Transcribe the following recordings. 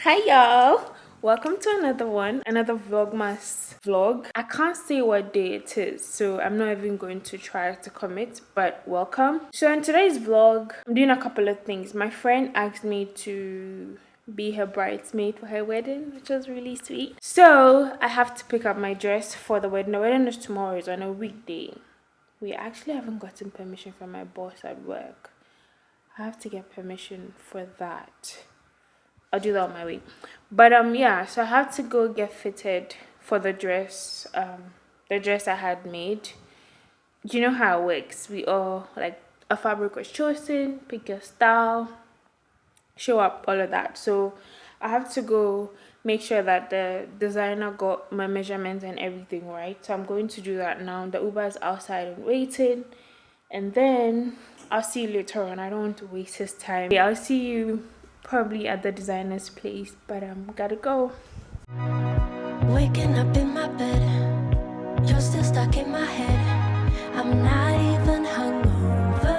Hi y'all, welcome to another Vlogmas vlog. I can't say what day it is, so I'm not even going to try to commit, but welcome. So in today's vlog, I'm doing a couple of things. My friend asked me to be her bridesmaid for her wedding, which was really sweet. So I have to pick up my dress for the wedding. The wedding is tomorrow, it's on a weekday. We actually haven't gotten permission from my boss at work. I have to get permission for that. I'll do that on my way. But yeah, so I have to go get fitted for the dress I had made. Do you know how it works? We all, like, a fabric was chosen, pick your style, show up, all of that. So I have to go make sure that the designer got my measurements and everything right. So I'm going to do that now. The Uber is outside and waiting, and then I'll see you later on. I don't want to waste his time. Yeah, I'll see you probably at the designer's place, but gotta go. Waking up in my bed, you're still stuck in my head. I'm not even hungover.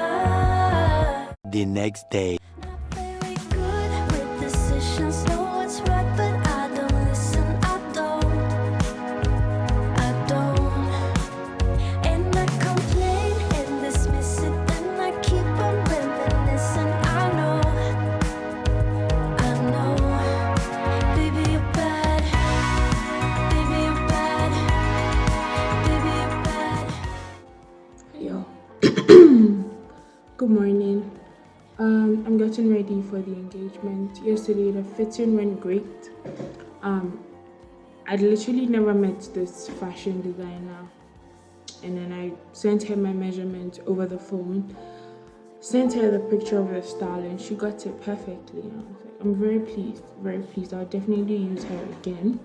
The next day. Not very good with decisions, know what's right, but I don't listen. I don't, and I complain and dismiss it, then I keep on reminiscing. I know, baby you're bad, baby you're bad, baby you're bad. Yo. Good morning. I'm getting ready for the engagement. Yesterday the fitting went great. I'd literally never met this fashion designer, and then I sent her my measurement over the phone, sent her the picture of the style, and she got it perfectly. I'm very pleased. I'll definitely use her again.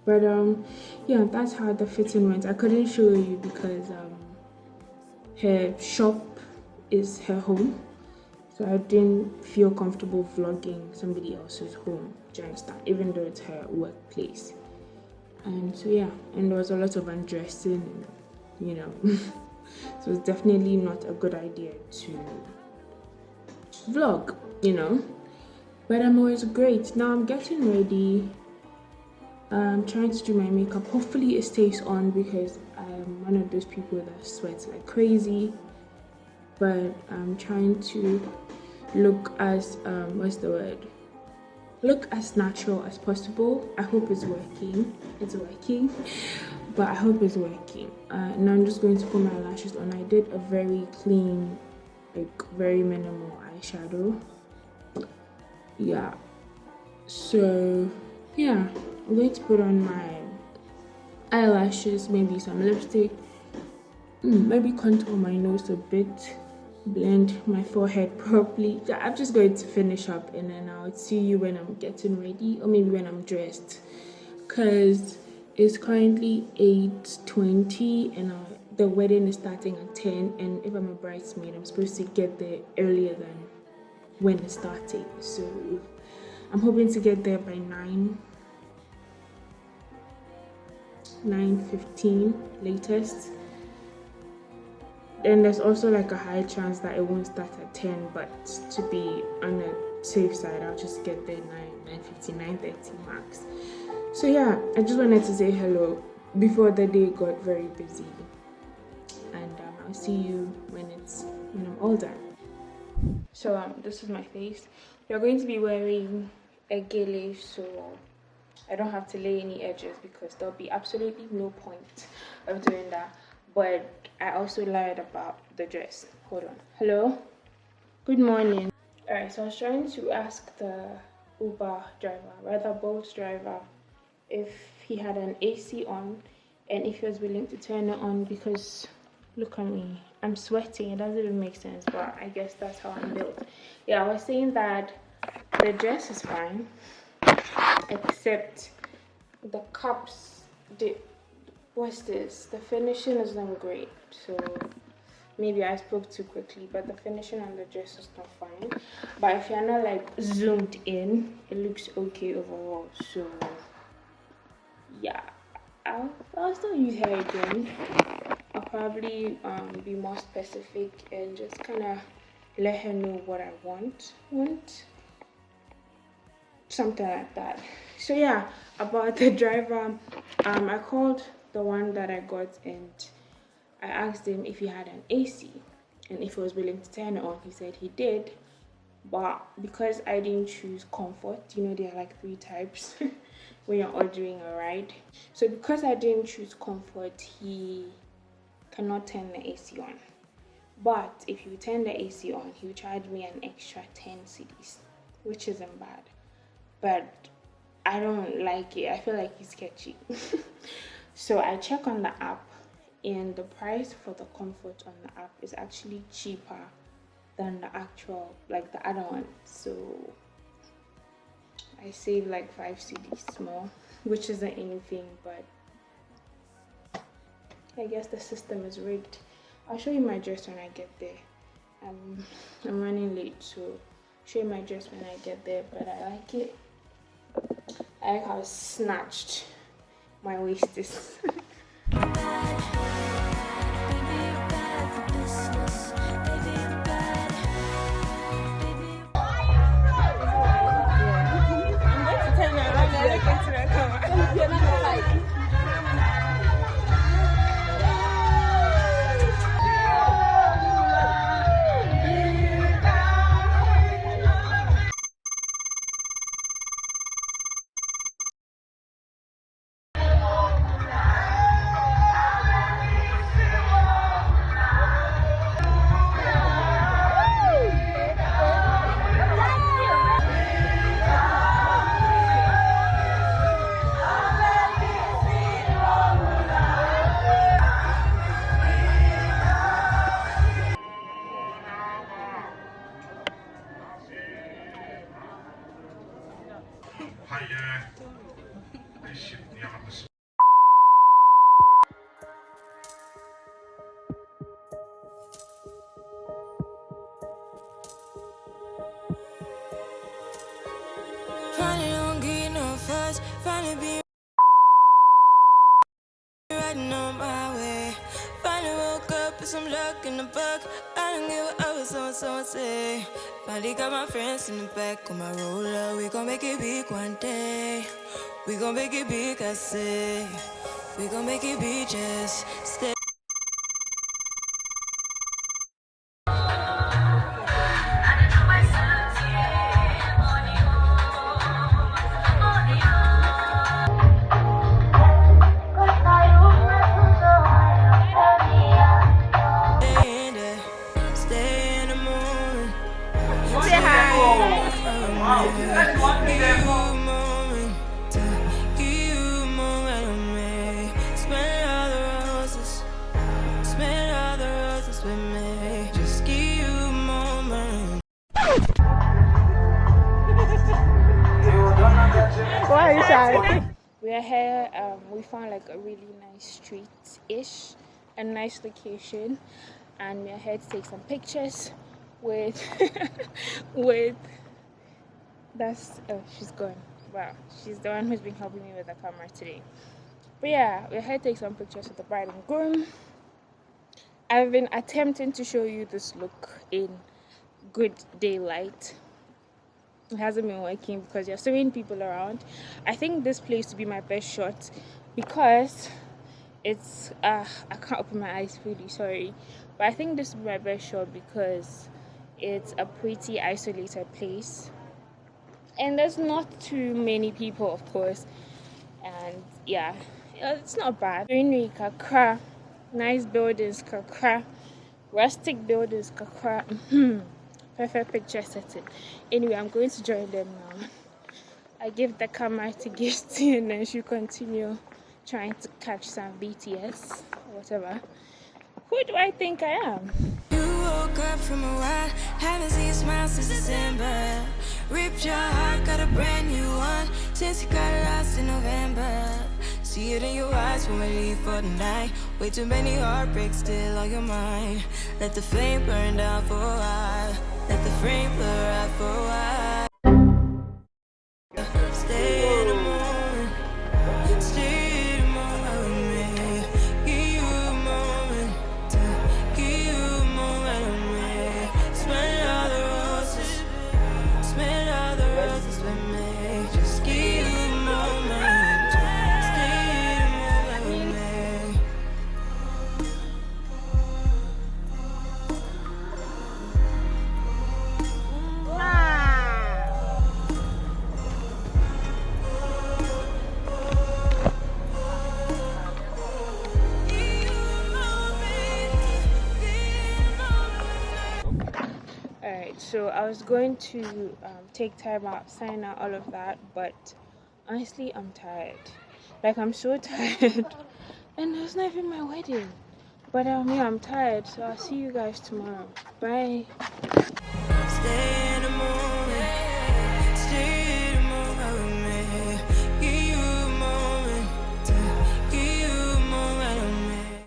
But yeah, that's how the fitting went. I couldn't show you because her shop is her home, so I didn't feel comfortable vlogging somebody else's home. Do you understand? Even though it's her workplace. And so yeah, and there was a lot of undressing, so it's definitely not a good idea to vlog, but it was great. Now I'm getting ready. I'm trying to do my makeup. Hopefully it stays on because I'm one of those people that sweats like crazy, but I'm trying to look as look as natural as possible. I hope it's working. It's working, but I hope it's working. Now I'm just going to put my lashes on. I did a very clean, like very minimal eyeshadow. Yeah, so yeah, I'm going to put on my eyelashes, maybe some lipstick, maybe contour my nose a bit, blend my forehead properly. I'm just going to finish up, and then I'll see you when I'm getting ready, or maybe when I'm dressed, because it's currently 8:20 and the wedding is starting at 10, and if I'm a bridesmaid I'm supposed to get there earlier than when it's starting, so I'm hoping to get there by 9:15 latest. Then there's also like a high chance that it won't start at 10, but to be on the safe side, I'll just get there 9:50, 9:30 max. So yeah, I just wanted to say hello before the day got very busy, and I'll see you when I'm all done. So this is my face. We're going to be wearing a gele, so I don't have to lay any edges because there'll be absolutely no point of doing that. But I also lied about the dress. Hold on. Hello? Good morning. Alright, so I was trying to ask the Uber driver, rather Bolt's driver, if he had an AC on and if he was willing to turn it on, because look at me. I'm sweating. It doesn't even make sense, but I guess that's how I'm built. Yeah, I was saying that the dress is fine, except the cups, what's this? The finishing isn't great, so maybe I spoke too quickly, but the finishing on the dress is not fine. But if you're not like zoomed in, it looks okay overall. So yeah, I'll still use her again. I'll probably be more specific and just kind of let her know what I want. something like that. So yeah, about the driver, I called the one that I got and I asked him if he had an AC and if he was willing to turn it on. He said he did, but because I didn't choose comfort, you know, there are like 3 types when you're ordering a ride. So because I didn't choose comfort, he cannot turn the AC on. But if you turn the AC on, he will charge me an extra 10 cedis, which isn't bad. But I don't like it. I feel like it's sketchy. So I check on the app, and the price for the comfort on the app is actually cheaper than the actual, like the other one. So I save like 5 cedis more, which isn't anything, but I guess the system is rigged. I'll show you my dress when I get there. I'm running late, so I'll show you my dress when I get there, but I like it. I like how snatched my waist is. Finally don't get no fuss. Finally be riding on my way. Finally woke up with some luck in the book. I don't give a what someone say. Finally got my friends in the back on my roller. We gon' make it big one day. We gon' make it big, I say. We gon' make it big, just stay. Why are you shy? We're here, we found like a really nice street-ish, a nice location, and we're here to take some pictures with that's she's gone. Wow, she's the one who's been helping me with the camera today. But yeah, we're here to take some pictures with the bride and groom. I've been attempting to show you this look in good daylight. It hasn't been working because there's so many people around. I think this place to be my best shot because it's I can't open my eyes fully, sorry, but I think this will be my best shot because it's a pretty isolated place and there's not too many people, of course, and yeah, it's not bad. Greenery, Accra, nice buildings, Accra, rustic buildings, Accra. Perfect picture setting. Anyway, I'm going to join them now. I give the camera to Gifty and then she'll continue trying to catch some BTS or whatever. Who do I think I am? You woke up from a ride, haven't seen you smile since December. Ripped your heart, got a brand new one since you got lost in November. See it in your eyes when we leave for the night. Way too many heartbreaks still on your mind. Let the flame burn down for a while. Let the frame blur out for a while. Stay in the moment. Stay in the moment with me. Give you a moment. Give you a moment with me. Smell all the roses. Smell all the roses with me. right? So I was going to take time out, sign out, all of that, but honestly, I'm tired. Like, I'm so tired. And it's not even my wedding. But yeah, I'm tired, so I'll see you guys tomorrow. Bye. Stay in the moon.